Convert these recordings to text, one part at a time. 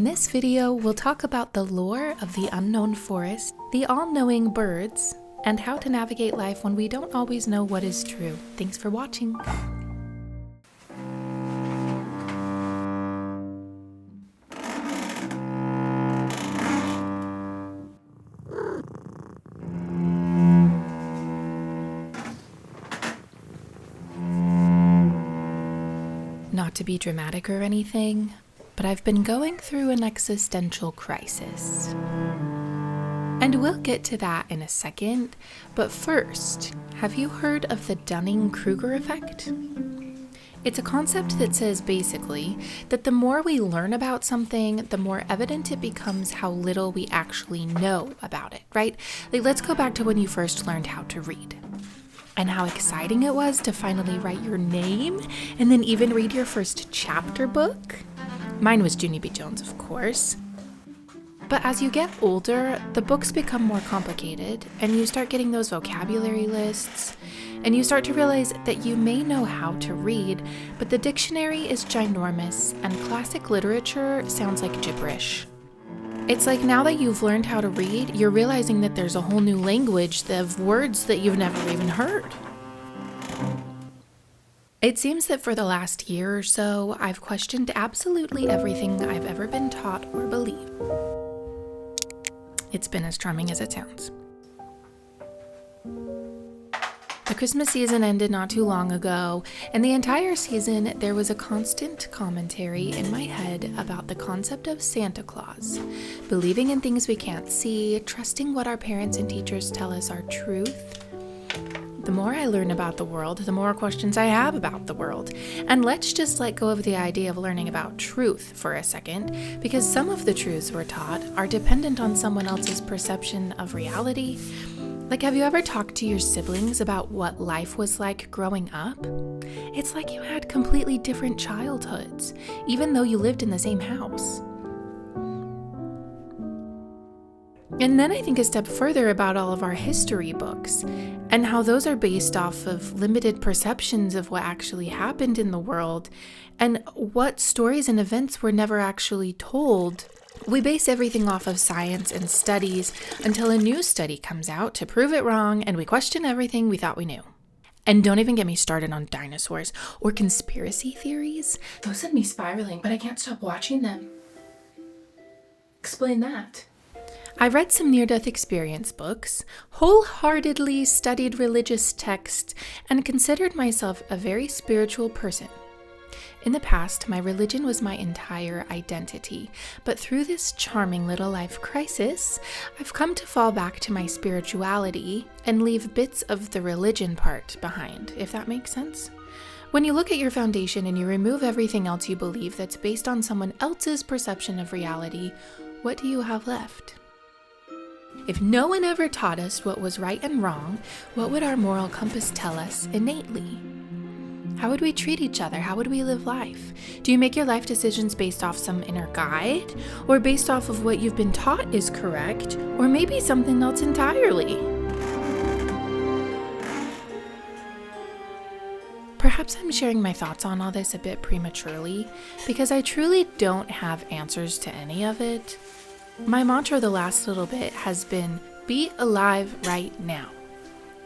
In this video, we'll talk about the lore of the unknown forest, the all-knowing birds, and how to navigate life when we don't always know what is true. Thanks for watching. Not to be dramatic or anything, but I've been going through an existential crisis. And we'll get to that in a second, but first, have you heard of the Dunning-Kruger effect? It's a concept that says basically that the more we learn about something, the more evident it becomes how little we actually know about it, right? Like, let's go back to when you first learned how to read. And how exciting it was to finally write your name and then even read your first chapter book. Mine was Junie B. Jones, of course. But as you get older, the books become more complicated and you start getting those vocabulary lists and you start to realize that you may know how to read, but the dictionary is ginormous and classic literature sounds like gibberish. It's like now that you've learned how to read, you're realizing that there's a whole new language of words that you've never even heard. It seems that for the last year or so, I've questioned absolutely everything I've ever been taught or believed. It's been as charming as it sounds. The Christmas season ended not too long ago, and the entire season there was a constant commentary in my head about the concept of Santa Claus, believing in things we can't see, trusting what our parents and teachers tell us are truth. The more I learn about the world, the more questions I have about the world. And let's just let go of the idea of learning about truth for a second, because some of the truths we're taught are dependent on someone else's perception of reality. Like, have you ever talked to your siblings about what life was like growing up? It's like you had completely different childhoods, even though you lived in the same house. And then I think a step further about all of our history books and how those are based off of limited perceptions of what actually happened in the world and what stories and events were never actually told. We base everything off of science and studies until a new study comes out to prove it wrong, and we question everything we thought we knew. And don't even get me started on dinosaurs or conspiracy theories. Those send me spiraling, but I can't stop watching them. Explain that. I read some near-death experience books, wholeheartedly studied religious texts, and considered myself a very spiritual person. In the past, my religion was my entire identity, but through this charming little life crisis, I've come to fall back to my spirituality and leave bits of the religion part behind, if that makes sense. When you look at your foundation and you remove everything else you believe that's based on someone else's perception of reality, what do you have left? If no one ever taught us what was right and wrong, what would our moral compass tell us innately? How would we treat each other? How would we live life? Do you make your life decisions based off some inner guide? Or based off of what you've been taught is correct? Or maybe something else entirely? Perhaps I'm sharing my thoughts on all this a bit prematurely, because I truly don't have answers to any of it. My mantra the last little bit has been, be alive right now.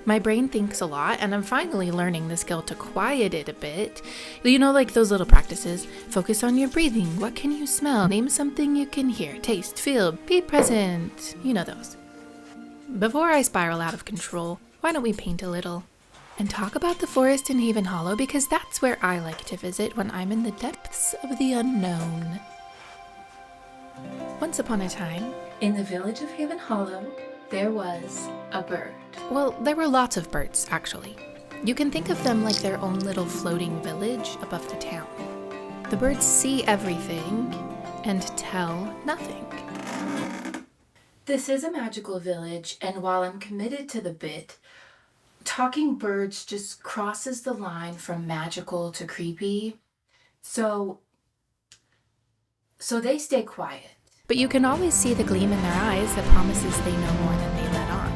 My brain thinks a lot, and I'm finally learning the skill to quiet it a bit. You know, like those little practices. Focus on your breathing. What can you smell? Name something you can hear. Taste, feel, be present. You know those. Before I spiral out of control, why don't we paint a little? And talk about the forest in Haven Hollow, because that's where I like to visit when I'm in the depths of the unknown. Once upon a time, in the village of Haven Hollow, there was a bird. Well, there were lots of birds, actually. You can think of them like their own little floating village above the town. The birds see everything and tell nothing. This is a magical village, and while I'm committed to the bit, talking birds just crosses the line from magical to creepy. So they stay quiet. But you can always see the gleam in their eyes that promises they know more than they let on.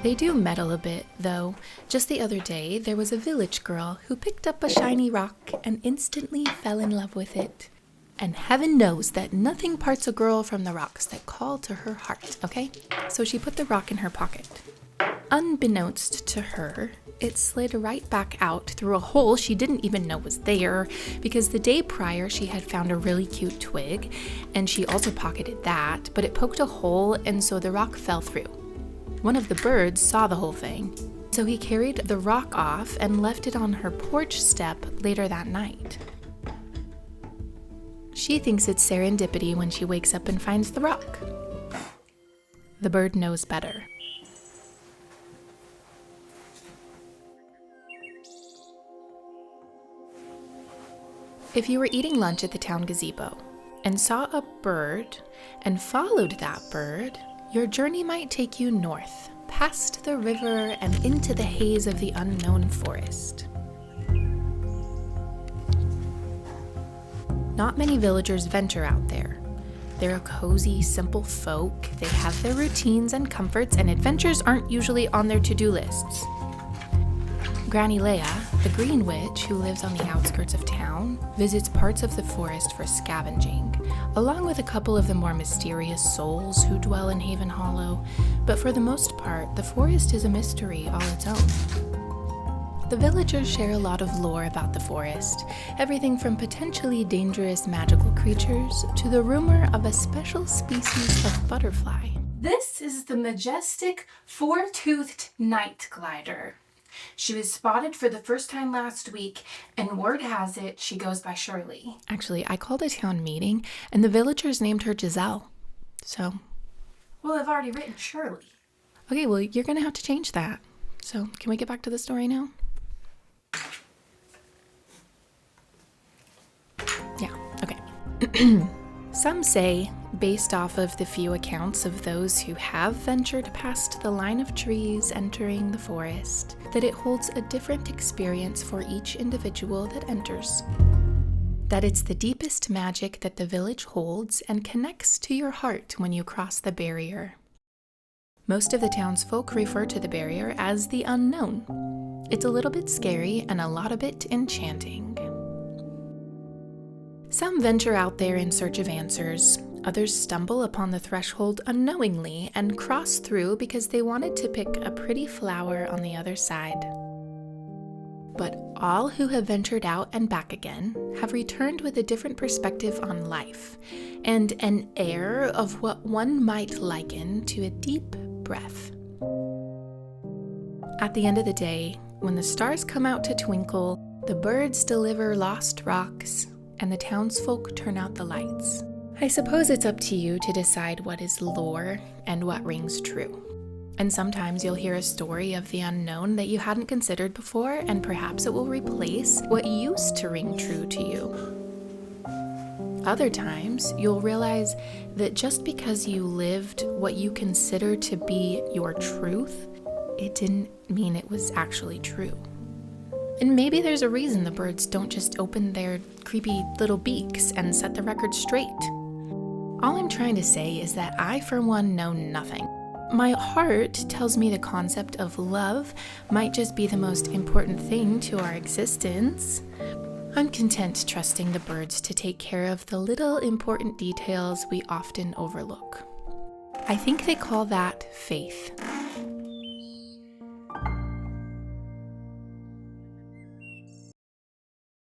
They do meddle a bit, though. Just the other day, there was a village girl who picked up a shiny rock and instantly fell in love with it. And heaven knows that nothing parts a girl from the rocks that call to her heart, okay? So she put the rock in her pocket. Unbeknownst to her, it slid right back out through a hole she didn't even know was there, because the day prior she had found a really cute twig, and she also pocketed that, but it poked a hole, and so the rock fell through. One of the birds saw the whole thing, so he carried the rock off and left it on her porch step later that night. She thinks it's serendipity when she wakes up and finds the rock. The bird knows better. If you were eating lunch at the town gazebo and saw a bird and followed that bird, your journey might take you north, past the river and into the haze of the unknown forest. Not many villagers venture out there. They're a cozy, simple folk. They have their routines and comforts, and adventures aren't usually on their to-do lists. Granny Leia, the green witch who lives on the outskirts of town, visits parts of the forest for scavenging, along with a couple of the more mysterious souls who dwell in Haven Hollow, but for the most part, the forest is a mystery all its own. The villagers share a lot of lore about the forest, everything from potentially dangerous magical creatures to the rumor of a special species of butterfly. This is the majestic four-toothed night glider. She was spotted for the first time last week, and word has it she goes by Shirley. Actually, I called a town meeting, and the villagers named her Giselle. So. Well, I've already written Shirley. Okay, well, you're going to have to change that. So, can we get back to the story now? Yeah, okay. Some say, based off of the few accounts of those who have ventured past the line of trees entering the forest, that it holds a different experience for each individual that enters. That it's the deepest magic that the village holds and connects to your heart when you cross the barrier. Most of the townsfolk refer to the barrier as the unknown. It's a little bit scary and a lot of it enchanting. Some venture out there in search of answers. Others stumble upon the threshold unknowingly and cross through because they wanted to pick a pretty flower on the other side. But all who have ventured out and back again have returned with a different perspective on life and an air of what one might liken to a deep breath. At the end of the day, when the stars come out to twinkle, the birds deliver lost rocks, and the townsfolk turn out the lights. I suppose it's up to you to decide what is lore and what rings true. And sometimes you'll hear a story of the unknown that you hadn't considered before, and perhaps it will replace what used to ring true to you. Other times, you'll realize that just because you lived what you consider to be your truth, it didn't mean it was actually true. And maybe there's a reason the birds don't just open their creepy little beaks and set the record straight. All I'm trying to say is that I, for one, know nothing. My heart tells me the concept of love might just be the most important thing to our existence. I'm content trusting the birds to take care of the little important details we often overlook. I think they call that faith.